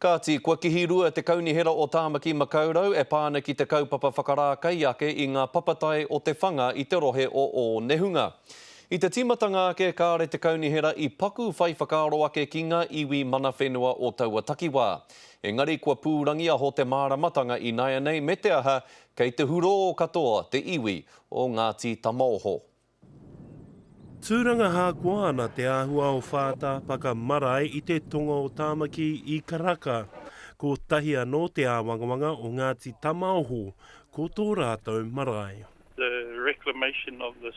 Ka ti kua kihirua te kaunihera o Tāmaki Makaurau e pāna ki te kaupapa whakarākai ake i ngā papatai o te whanga i te rohe o Nehunga. I te timatanga ake kāre te kaunihera i paku whai whakaaro ake ki ngā iwi mana whenua o taua takiwā. Engari kua pūrangia ho te māramatanga i naia nei me te aha kei te huro katoa te iwi o Ngāti Tamaoho. Tūranga hākua ana te āhua o whātāpaka marae i te tonga o Tāmaki i Karaka. Ko tahi anō te āwangawanga o Ngāti Tamaoho, ko tō rātou marae. The reclamation of the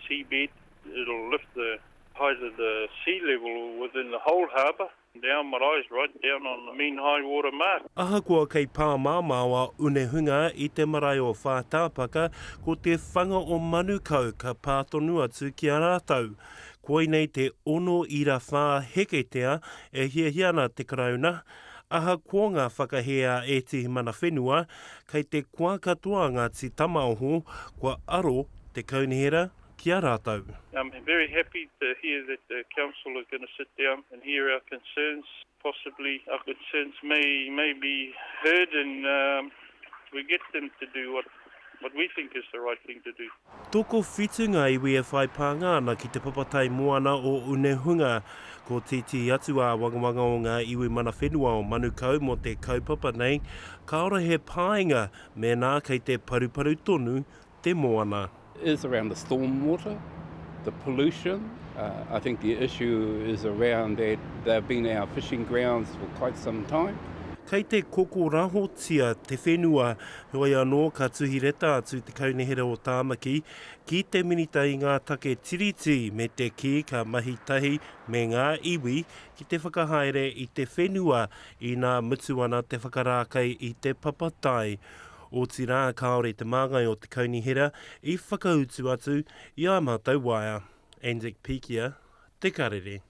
seabed, it'll lift the height of the sea level within the whole harbour. Down Marae's right down on the mean high water mark. Ahakoa kei Pāmāmaua Unehunga i te marae o Whātāpaka ko te whanga o Manukau ka pātonu atu ki a rātau. Koinei te ono ira whā heketea e hiahiana te karauna. Ahakoa ngā whakahea e te mana whenua kei te kua katoa Ngāti Tamaoho kua aro te kaunihera ki a rātau. I'm very happy to hear that the council is going to sit down and hear our concerns. Possibly our concerns may be heard and we get them to do what we think is the right thing to do. Toko whitunga iwi e whai pāngana ki te papatai moana o Unehunga ko titi atu a wangawanga o ngā iwi mana whenua o Manukau mo te kaupapa nei, ka ora he pāinga me nā kei te paruparu tonu te moana. Is around the stormwater, the pollution. I think the issue is around that they've been our fishing grounds for quite some time. Kei te koko rahotia te whenua hoi anō ka tuhireta atu te kaunihera o Tāmaki ki te minita i ngā take tiriti me te ki ka mahi tahi me ngā iwi ki te whakahaere i te whenua i ngā mutuana te whakarākai i te papatai. O ti rā kaore te māngai o te kaunihera i whakautu atu i a mātou waia. Anzac Pikia, Te Karere.